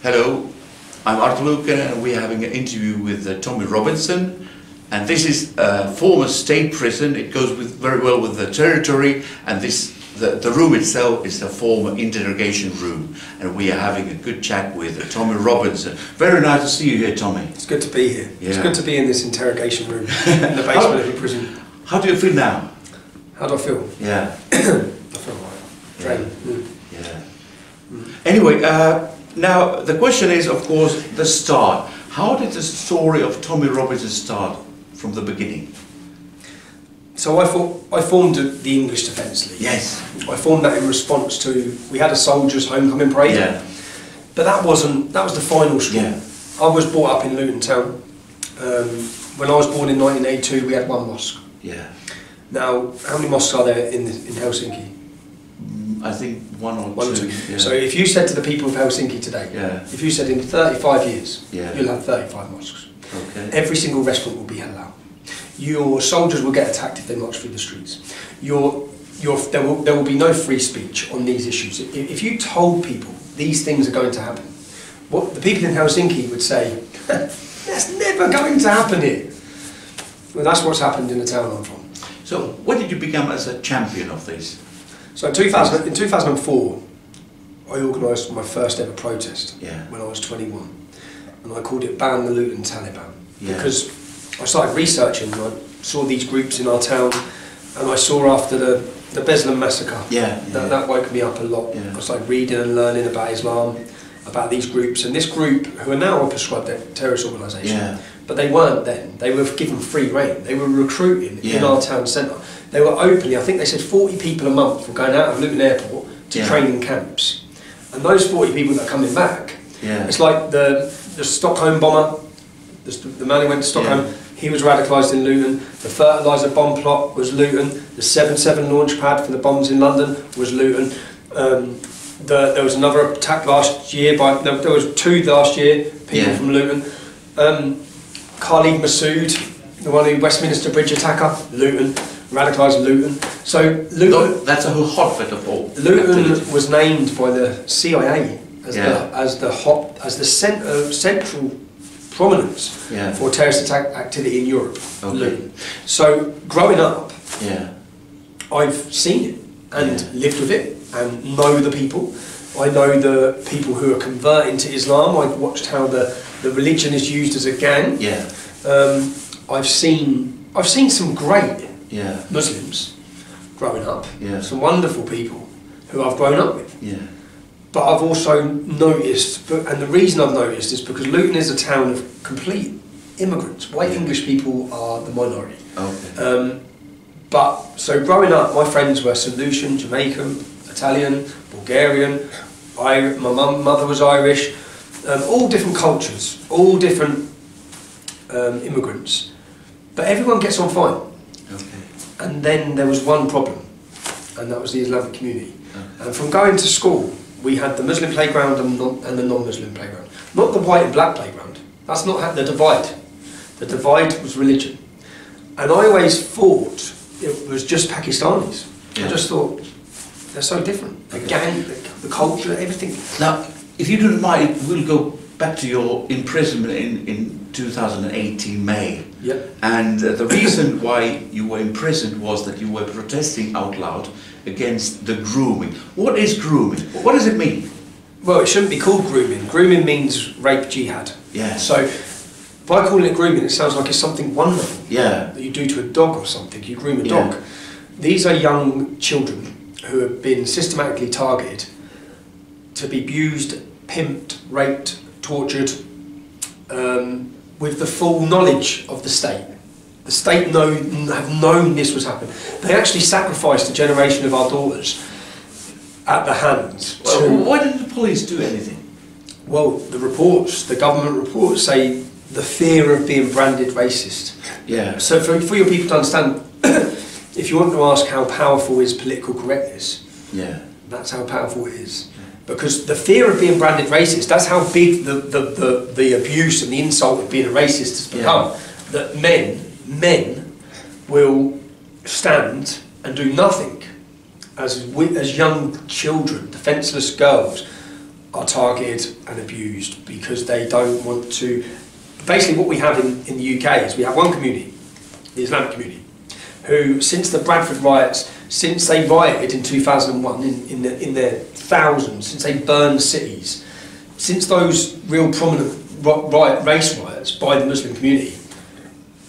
Hello, I'm Arto Luukkanen and we're having an interview with Tommy Robinson, and this is a former state prison. It goes very well with the territory, and the room itself is a former interrogation room, and we are having a good chat with Tommy Robinson. Very nice to see you here, Tommy. It's good to be here. Yeah. It's good to be in this interrogation room in the basement of a prison. How do you feel now? How do I feel? Yeah. I feel right. Drained. Yeah. Anyway, now the question is, of course, the start. How did the story of Tommy Robinson start from the beginning? So I formed the English Defence League. Yes. I formed that in response to, we had a soldiers' homecoming parade. Yeah. But that was the final straw. Yeah. I was brought up in Luton town. When I was born in 1982, we had one mosque. Yeah. Now, how many mosques are there in Helsinki? I think one or two. Yeah. So if you said to the people of Helsinki today, if you said in 35 years, you'll have 35 mosques. Okay. Every single restaurant will be halal. Your soldiers will get attacked if they march through the streets. There will be no free speech on these issues. If you told people these things are going to happen, what the people in Helsinki would say, that's never going to happen here. Well, that's what's happened in the town I'm from. So when did you become as a champion of this? So in 2004, I organised my first ever protest when I was 21, and I called it Ban the Luton Taliban, because I started researching and I saw these groups in our town, and I saw after the Beslan massacre, that woke me up a lot. I started reading and learning about Islam, about these groups, and this group, who are now a prescribed terrorist organisation, but they weren't then. They were given free rein. They were recruiting in our town centre. They were openly, I think they said 40 people a month were going out of Luton Airport to training camps. And those 40 people that are coming back, it's like the Stockholm bomber, the man who went to Stockholm, he was radicalised in Luton. The fertiliser bomb plot was Luton. The 7/7 launch pad for the bombs in London was Luton. There was another attack last year, there was two last year, people from Luton. Khalid Massoud, the one who Westminster Bridge attacker, Luton. Radicalised Luton. So Luton, that's a whole hotbed of all. Luton was named by the CIA as the central prominence for terrorist attack activity in Europe. Luton. So growing up, I've seen it and lived with it and know the people. I know the people who are converting to Islam. I've watched how the religion is used as a gang. I've seen some great Muslims growing up, some wonderful people who I've grown up with. But I've also noticed, and the reason I've noticed is because Luton is a town of complete immigrants. White English people are the minority. So growing up, my friends were Solution, Jamaican, Italian, Bulgarian. My mother was Irish. All different cultures, all different immigrants. But everyone gets on fine. And then there was one problem, and that was the Islamic community. And from going to school, we had the Muslim playground and the non-Muslim playground. Not the white and black playground. That's not the divide. The divide was religion. And I always thought it was just Pakistanis. I just thought, they're so different. The gang, the culture, everything. Now, if you don't mind, we'll go back to your imprisonment in 2018 May. And the reason why you were imprisoned was that you were protesting out loud against the grooming. What is grooming? What does it mean? Well, it shouldn't be called grooming. Grooming means rape jihad. So by calling it grooming, it sounds like it's something wonderful that you do to a dog or something. You groom a dog. These are young children who have been systematically targeted to be abused, pimped, raped, tortured, with the full knowledge of the state. The state have known this was happening. They actually sacrificed a generation of our daughters at the hands. Why didn't the police do anything? Well, the government reports say the fear of being branded racist. So for your people to understand, if you want to ask how powerful is political correctness, that's how powerful it is. Because the fear of being branded racist, that's how big the abuse and the insult of being a racist has become. That men will stand and do nothing as young children, defenceless girls, are targeted and abused because they don't want to. Basically, what we have in the UK is we have one community, the Islamic community, who, since the Bradford riots, since they rioted in 2001 in their thousands, since they burned cities, since those real prominent race riots by the Muslim community,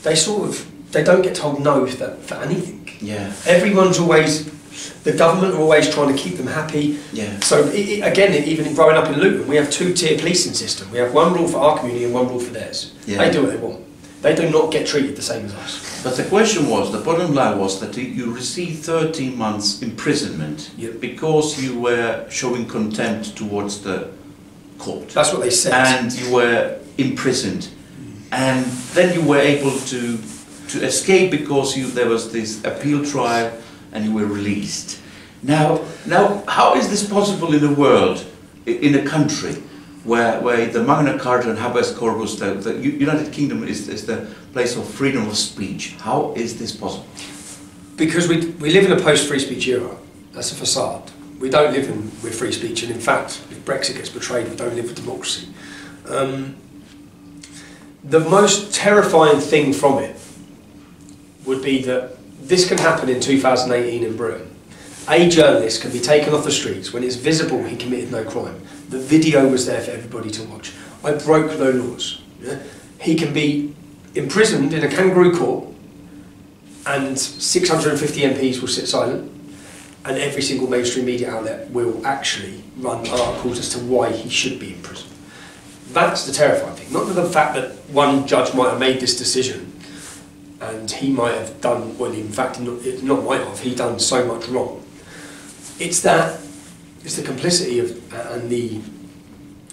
they don't get told no for anything. Yeah. Everyone's always, the government are always trying to keep them happy. Yeah. So again, even growing up in Luton, we have two-tier policing system. We have one rule for our community and one rule for theirs. Yeah. They do what they want. They do not get treated the same as us. But the question was, the bottom line was that you received 13 months imprisonment because you were showing contempt towards the court. That's what they said. And you were imprisoned. And then you were able to escape because there was this appeal trial and you were released. Now, how is this possible in a world, in a country, where the Magna Carta and habeas corpus, the United Kingdom is the place of freedom of speech? How is this possible? Because we live in a post-free speech era. That's a facade. We don't live with free speech, and in fact, if Brexit gets betrayed, we don't live with democracy. The most terrifying thing from it would be that this can happen in 2018 in Britain. A journalist can be taken off the streets when it's visible he committed no crime. The video was there for everybody to watch. I broke no laws. Yeah? He can be imprisoned in a kangaroo court and 650 MPs will sit silent, and every single mainstream media outlet will actually run articles as to why he should be in prison. That's the terrifying thing. Not the fact that one judge might have made this decision and he might have done, well, in fact, not might have, he done so much wrong. It's the complicity and the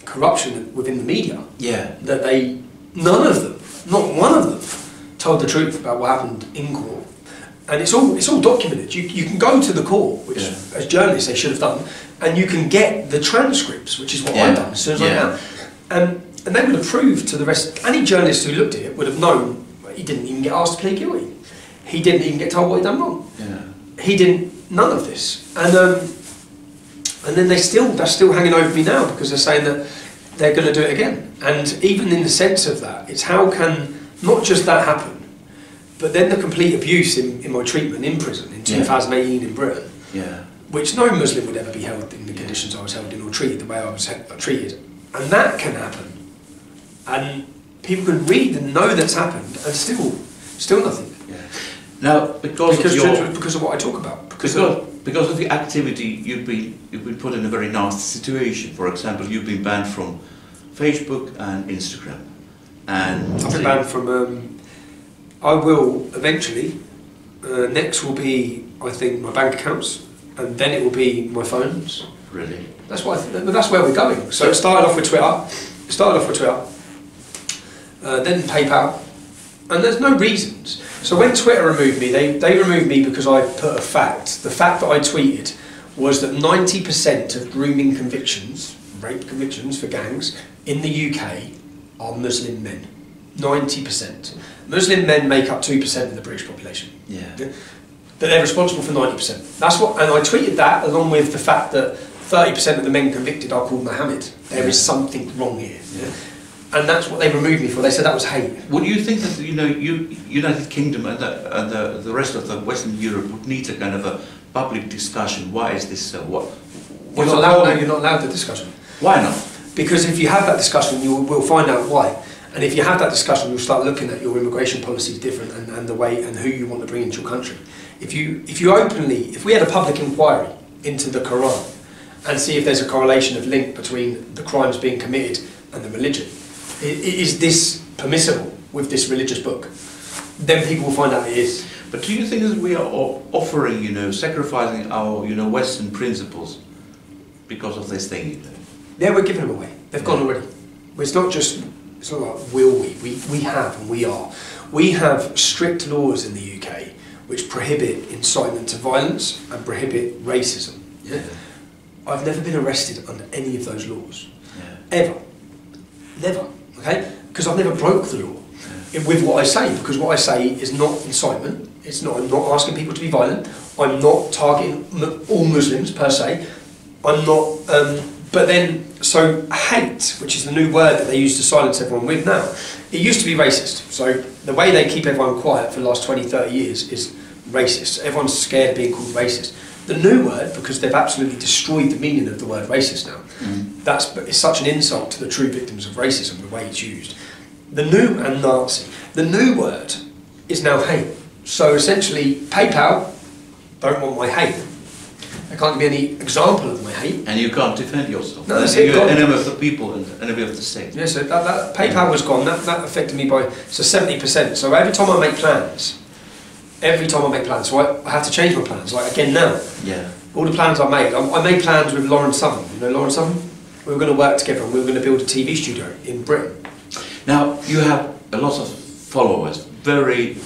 corruption within the media. Yeah. That none of them, not one of them, told the truth about what happened in court. And it's all documented. You can go to the court, which as journalists they should have done, and you can get the transcripts, which is what I've done as soon as I can. And they would have proved to the rest, any journalist who looked at it would have known he didn't even get asked to plead guilty. He didn't even get told what he'd done wrong. Yeah. He didn't, none of this. And then they're still hanging over me now because they're saying that they're going to do it again. And even in the sense of that, it's how can not just that happen, but then the complete abuse in my treatment in prison in 2018 in Britain, which no Muslim would ever be held in the conditions I was held in or treated the way I was treated. And that can happen. And people can read and know that's happened and still nothing. Yeah. Now, because of what I talk about. Because of the activity, you've been put in a very nasty situation. For example, you've been banned from Facebook and Instagram. And I've been banned from. I will eventually. Next will be, I think, my bank accounts, and then it will be my phones. Really? That's that's where we're going. So it started off with Twitter. Then PayPal, and there's no reasons. So when Twitter removed me, they removed me because I put a fact. The fact that I tweeted was that 90% of grooming convictions, rape convictions for gangs in the UK are Muslim men. 90%. Muslim men make up 2% of the British population. Yeah. But they're responsible for 90%. That's what, and I tweeted that along with the fact that 30% of the men convicted are called Mohammed. There is something wrong here. Yeah. And that's what they removed me for. They said that was hate. Would you think that United Kingdom and the rest of the Western Europe would need a kind of a public discussion? Why is this so? You're not allowed. No, you're not allowed the discussion. Why not? Because if you have that discussion, you will find out why. And if you have that discussion, you'll start looking at your immigration policies different and the way and who you want to bring into your country. If we had a public inquiry into the Quran and see if there's a correlation of link between the crimes being committed and the religion. Is this permissible with this religious book? Then people will find out it is. But do you think that we are offering, sacrificing our, Western principles because of this thing? Yeah, we're giving them away. They've gone already. It's not like will we. We have and we are. We have strict laws in the UK which prohibit incitement to violence and prohibit racism. Yeah? I've never been arrested under any of those laws. Yeah. Ever. Never. Okay? Because I've never broke the law with what I say, because what I say is not incitement. I'm not asking people to be violent. I'm not targeting all Muslims per se. I'm not But then, so hate, which is the new word that they use to silence everyone with now, it used to be racist. So the way they keep everyone quiet for the last 20, 30 years is racist. Everyone's scared of being called racist. The new word, because they've absolutely destroyed the meaning of the word racist now, it's such an insult to the true victims of racism, the way it's used. The new, and Nazi, the new word is now hate. So essentially, PayPal don't want my hate. They can't give me any example of my hate. And you can't defend yourself. No, that's it. You're an enemy of the people and enemy of the state. Yeah, so that PayPal was gone. That affected me by 70%. So every time I make plans, so I have to change my plans. Like again now. Yeah. All the plans I made plans with Lauren Southern. You know Lauren Southern? We were going to work together and we were going to build a TV studio in Britain. Now you have a lot of followers, very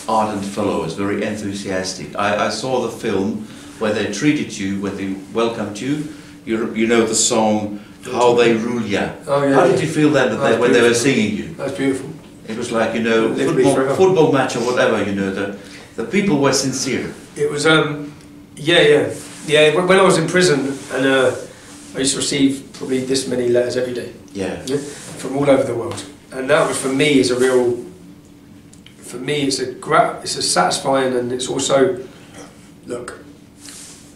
ardent followers, very enthusiastic. I saw the film where they treated you, where they welcomed you. You know the song "How They Rule Ya." Oh, yeah, How did you feel then when they were singing you? That was beautiful. It was like, you know, football match or whatever. You know, the people were sincere. It was yeah. When I was in prison, and I used to receive probably this many letters every day. Yeah. From all over the world, and that was for me is a real. For me, it's a satisfying, and it's also, look,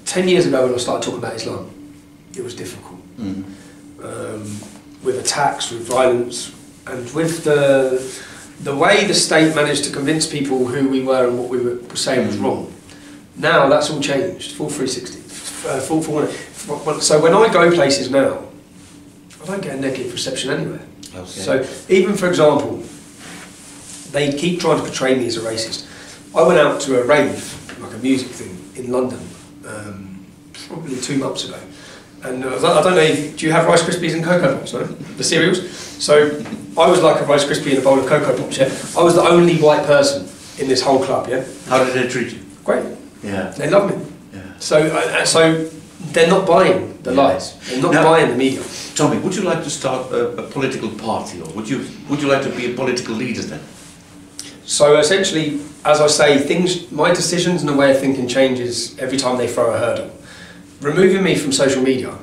10 years ago when I started talking about Islam, it was difficult. With attacks, with violence, and with the way the state managed to convince people who we were and what we were saying was wrong. Now that's all changed, full 360. So when I go places now, I don't get a negative reception anywhere. Okay. So even for example, they keep trying to portray me as a racist. I went out to a rave, like a music thing, in London, probably 2 months ago. And I don't know, do you have Rice Krispies and Cocoa Pops, no? The cereals? So I was like a Rice Krispie in a bowl of Cocoa Pops, yeah? I was the only white person in this whole club, yeah? How did they treat you? Great. Yeah. They love me. Yeah. So they're not buying the lies. They're not buying the media. Tommy, would you like to start a political party, or would you like to be a political leader then? So essentially, as I say, my decisions and the way of thinking changes every time they throw a hurdle. Removing me from social media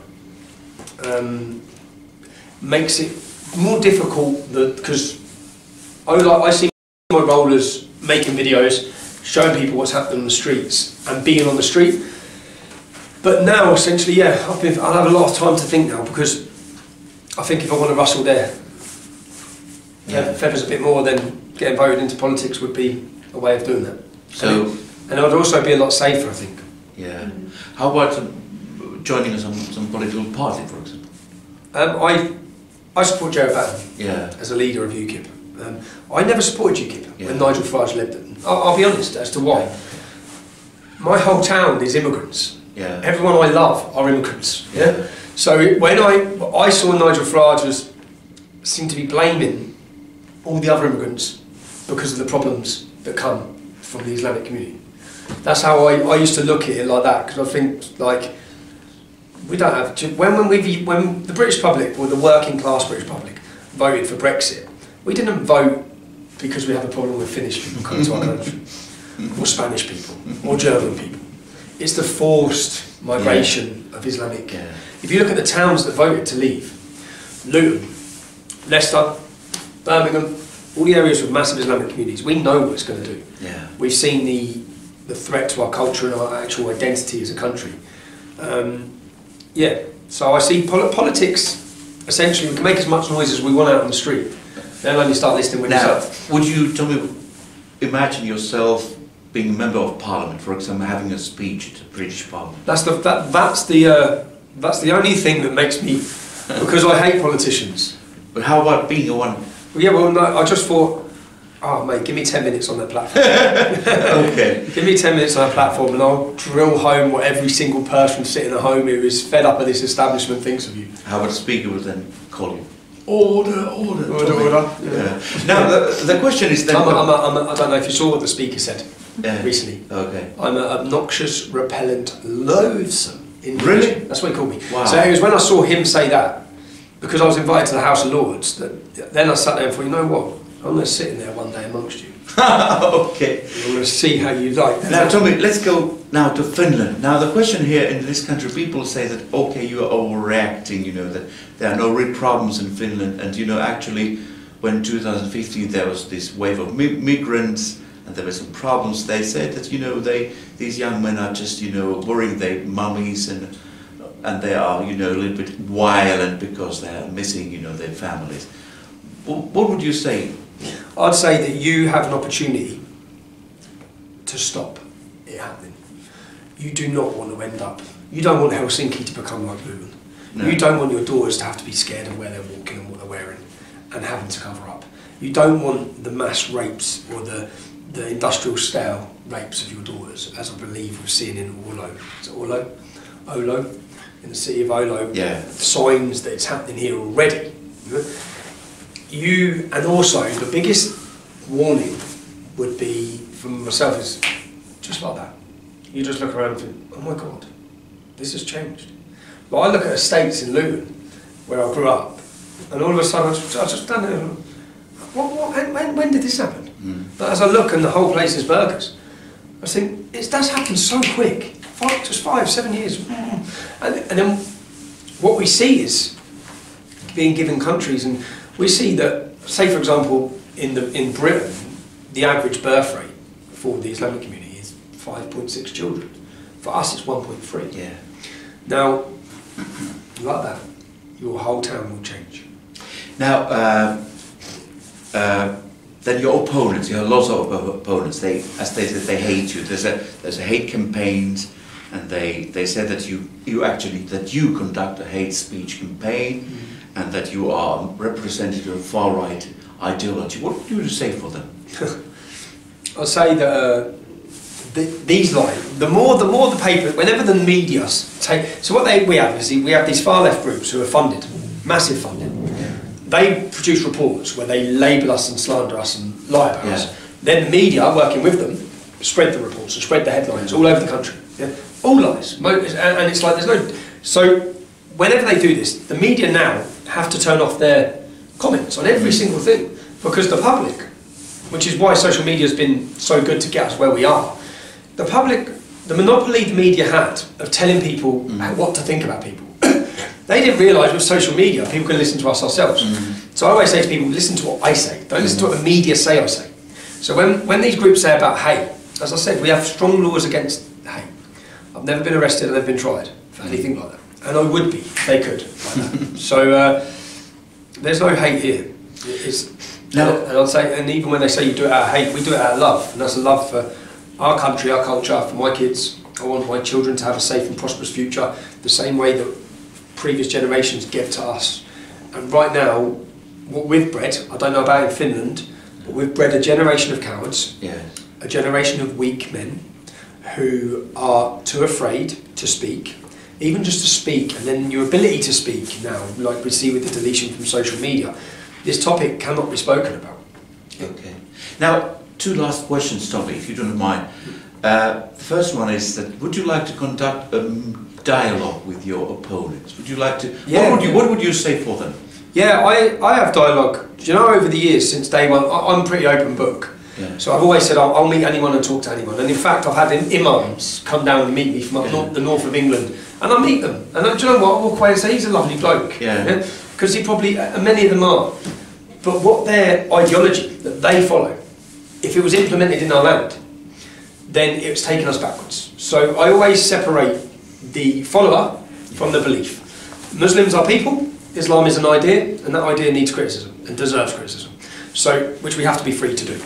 makes it more difficult because I see my role as making videos, showing people what's happening on the streets and being on the street. But now, essentially, yeah, I'll have a lot of time to think now, because I think if I want to rustle there, feathers a bit more, then getting voted into politics would be a way of doing that. So, and it would also be a lot safer, I think. Yeah. How about joining some political party, for example? I support Joka as a leader of UKIP. I never supported UKIP when Nigel Farage led it. I'll be honest as to why. My whole town is immigrants. Yeah. Everyone I love are immigrants. Yeah. So when I saw Nigel Farage seemed to be blaming all the other immigrants because of the problems that come from the Islamic community. That's how I used to look at it, like that, because I think like we don't have to, when the British public, or the working class British public, voted for Brexit, we didn't vote because we have a problem with Finnish people coming to our country, or Spanish people, or German people. It's the forced migration of Islamic. Yeah. If you look at the towns that voted to leave, Luton, Leicester, Birmingham, all the areas with massive Islamic communities, we know what it's going to do. Yeah. We've seen the threat to our culture and our actual identity as a country. So I see politics, essentially, we can make as much noise as we want out on the street. Then only start listening with yourself. Would you, Tommy, imagine yourself being a member of Parliament, for example, having a speech at the British Parliament? That's the only thing that makes me, because I hate politicians. But how about being a one? Well, yeah, well, no, I just thought, oh mate, give me 10 minutes on that platform. Okay. Give me 10 minutes on that platform and I'll drill home what every single person sitting at home who is fed up of this establishment thinks of you. How about the speaker would then call you? Order. Yeah. Now, the question is then... I don't know if you saw what the speaker said recently. Okay. I'm an obnoxious, repellent, loathsome individual. Really? That's what he called me. Wow. So it was when I saw him say that, because I was invited to the House of Lords, that then I sat there and thought, you know what? I'm going to sit in there one day amongst you. Okay. I'm going to see how you like that. Now, Tommy, let's go now to Finland. Now, the question here in this country, people say that, okay, you are overreacting, you know, that there are no real problems in Finland. And, you know, actually, when 2015 there was this wave of migrants and there were some problems, they said that, you know, these young men are just, you know, worrying their mummies and they are, you know, a little bit violent because they are missing, you know, their families. What would you say? I'd say that you have an opportunity to stop it happening. You do not want to end up, you don't want Helsinki to become like Luton. No. You don't want your daughters to have to be scared of where they're walking and what they're wearing and having to cover up. You don't want the mass rapes or the industrial scale rapes of your daughters, as I believe we've seen in Oulu. Is it Oulu? Oulu? In the city of Oulu. Yeah. Signs that it's happening here already. You, and also the biggest warning would be from myself is just like that. You just look around and think, oh my God, this has changed. But I look at estates in Luton, where I grew up, and all of a sudden I just stand there and when did this happen? But as I look and the whole place is burgers, I think that's happened so quick. Just 5-7 years. And then what we see is being given countries, and we see that, say for example, in Britain, the average birth rate for the Islamic community is 5.6 children. For us, it's 1.3. Yeah. Now, like that, your whole town will change. Now, then your opponents, you have lots of opponents. They, as they said, they hate you. There's a hate campaigns, and they said that you conduct a hate speech campaign. And that you are representative of far-right ideology. What do you say for them? I'll say that these lies. The more the paper, whenever the media take. So what we have is we have these far-left groups who are funded, massive funding. Yeah. They produce reports where they label us and slander us and lie about us. Then the media, working with them, spread the reports and spread the headlines all over the country. Yeah? All lies, and it's like there's no. So whenever they do this, the media now have to turn off their comments on every single thing, because the public, which is why social media has been so good to get us where we are, the public, the monopoly the media had of telling people what to think about people, they didn't realise with social media people can listen to us ourselves. So I always say to people, listen to what I say, don't listen to what the media say I say. So when these groups say about hate, as I said, we have strong laws against hate. I've never been arrested and I've been tried for anything like that. And I would be, if they could, like that. So there's no hate here. And I'd say, and even when they say you do it out of hate, we do it out of love, and that's a love for our country, our culture, for my kids. I want my children to have a safe and prosperous future, the same way that previous generations gave to us. And right now, what we've bred, I don't know about in Finland, but we've bred a generation of cowards, a generation of weak men who are too afraid to speak. Even just to speak, and then your ability to speak now, like we see with the deletion from social media, this topic cannot be spoken about. Okay. Now, two last questions, Tommy, if you don't mind. The first one is that, would you like to conduct a dialogue with your opponents? Would you like to? Yeah. What would you say for them? Yeah, I have dialogue. Do you know, over the years, since day one, I'm a pretty open book. Yeah. So I've always said I'll meet anyone and talk to anyone. And in fact, I've had imams come down and meet me from up the north of England. And I meet them, and do you know what? I walk away and say he's a lovely bloke, because he probably, many of them are. But what their ideology that they follow, if it was implemented in our land, then it's taken us backwards. So I always separate the follower from the belief. Muslims are people, Islam is an idea, and that idea needs criticism and deserves criticism. So, which we have to be free to do.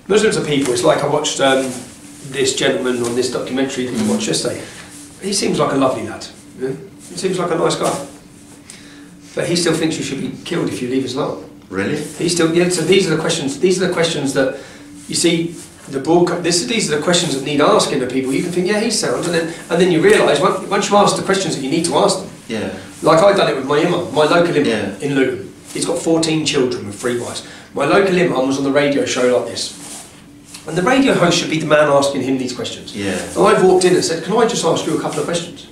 Muslims are people. It's like I watched this gentleman on this documentary that you watched yesterday. He seems like a lovely lad. Yeah? He seems like a nice guy. But he still thinks you should be killed if you leave Islam. Really? He still, so these are the questions. These are the questions that you see. These are the questions that need asking to people. You can think, yeah, he's sound, and then you realise once you ask the questions that you need to ask them. Yeah. Like I've done it with my imam, my local imam in Luton. He's got 14 children with 3 wives. My local imam was on the radio show like this. And the radio host should be the man asking him these questions. Yeah. And I've walked in and said, can I just ask you a couple of questions?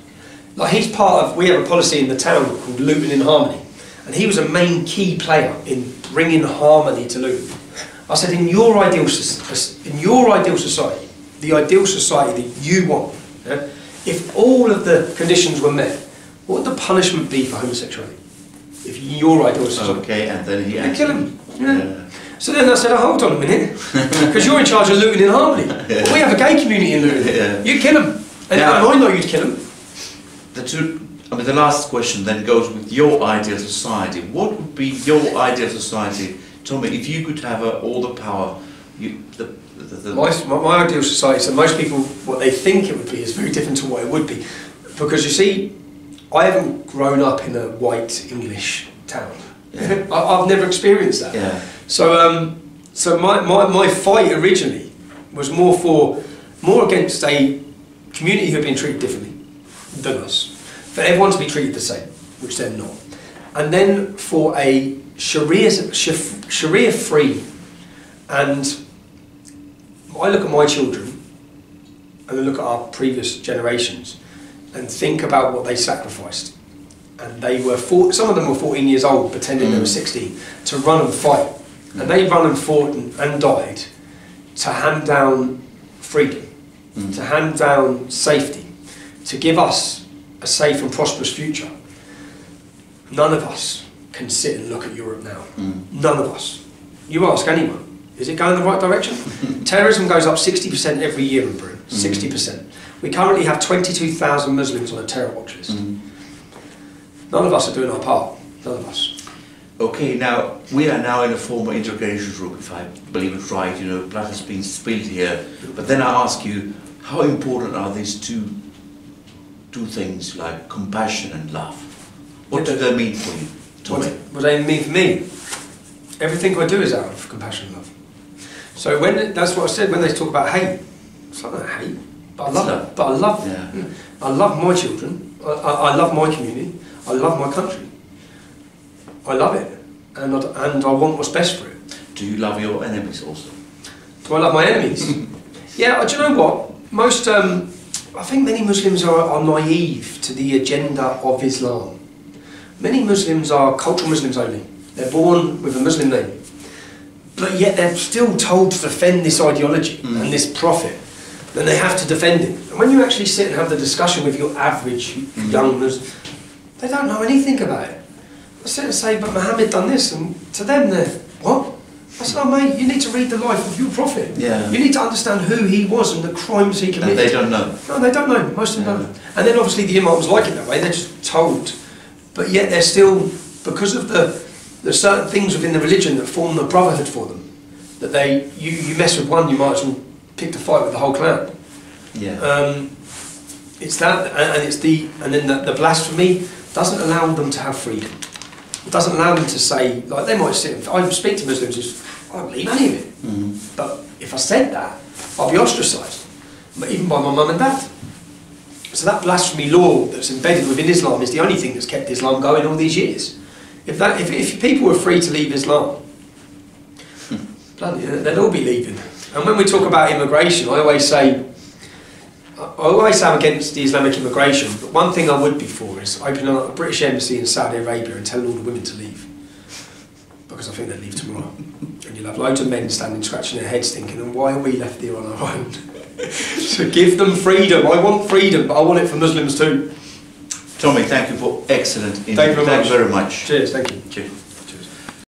Like he's part of, we have a policy in the town called Luton in Harmony. And he was a main key player in bringing harmony to Luton. I said, in your ideal society, the ideal society that you want, yeah, if all of the conditions were met, what would the punishment be for homosexuality? If your ideal society. Okay, and then he kill him. Yeah. So then I said, oh, hold on a minute, because you're in charge of Luton in Harmony. Yeah. Well, we have a gay community in Luton. Yeah. You kill him. And I know you'd kill him. The last question then goes with your ideal society. What would be your ideal society, Tommy, if you could have all the power? My ideal society, so most people, what they think it would be is very different to what it would be. Because you see, I haven't grown up in a white English town. Yeah. I've never experienced that. Yeah. So my fight originally was more against a community who have been treated differently than us. For everyone to be treated the same, which they're not. And then for a Sharia-free, and I look at my children and I look at our previous generations and think about what they sacrificed. And they were, some of them were 14 years old, pretending they were 16, to run and fight. And they run and fought and died to hand down freedom, to hand down safety, to give us a safe and prosperous future. None of us can sit and look at Europe now. None of us. You ask anyone, is it going in the right direction? Terrorism goes up 60% every year in Britain, 60%. We currently have 22,000 Muslims on a terror watch list. None of us are doing our part, none of us. Okay, now, we are now in a formal integration room, if I believe it right, blood has been spilled here. But then I ask you, how important are these two things like compassion and love? What do they mean for you, Tommy? What do they mean for me? Everything I do is out of compassion and love. So that's what I said when they talk about hate. It's like, not hate, but I love it. But I love, I love my children. I love my community. I love my country. I love it, and I want what's best for it. Do you love your enemies also? Do I love my enemies? Yeah. Do you know what? Most. I think many Muslims are naive to the agenda of Islam. Many Muslims are cultural Muslims only. They're born with a Muslim name. But yet they're still told to defend this ideology and this prophet. Then they have to defend it. And when you actually sit and have the discussion with your average young Muslim, they don't know anything about it. I sit and say, but Muhammad done this, and to them they're, what? I said, oh mate, you need to read the life of your prophet. Yeah. You need to understand who he was and the crimes he committed. And they don't know. No, they don't know. Most of them don't. And then obviously the imams like it that way. They're just told. But yet they're still, because of the certain things within the religion that form the brotherhood for them, that you mess with one, you might as well pick to fight with the whole clan. Yeah. It's that, and then the blasphemy doesn't allow them to have freedom. It doesn't allow them to say, like they might sit, I speak to Muslims who I don't believe any of it. But if I said that, I'll be ostracised, even by my mum and dad. So that blasphemy law that's embedded within Islam is the only thing that's kept Islam going all these years. If people were free to leave Islam, they'd all be leaving. And when we talk about immigration, I always say I'm against the Islamic immigration, but one thing I would be for is opening up a British embassy in Saudi Arabia and telling all the women to leave. Because I think they'd leave tomorrow. And you'll have loads of men standing scratching their heads thinking, and why are we left here on our own? So give them freedom. I want freedom, but I want it for Muslims too. Tommy, thank you for excellent interview. Thank you very much. Thank you very much. Cheers, thank you. Cheers.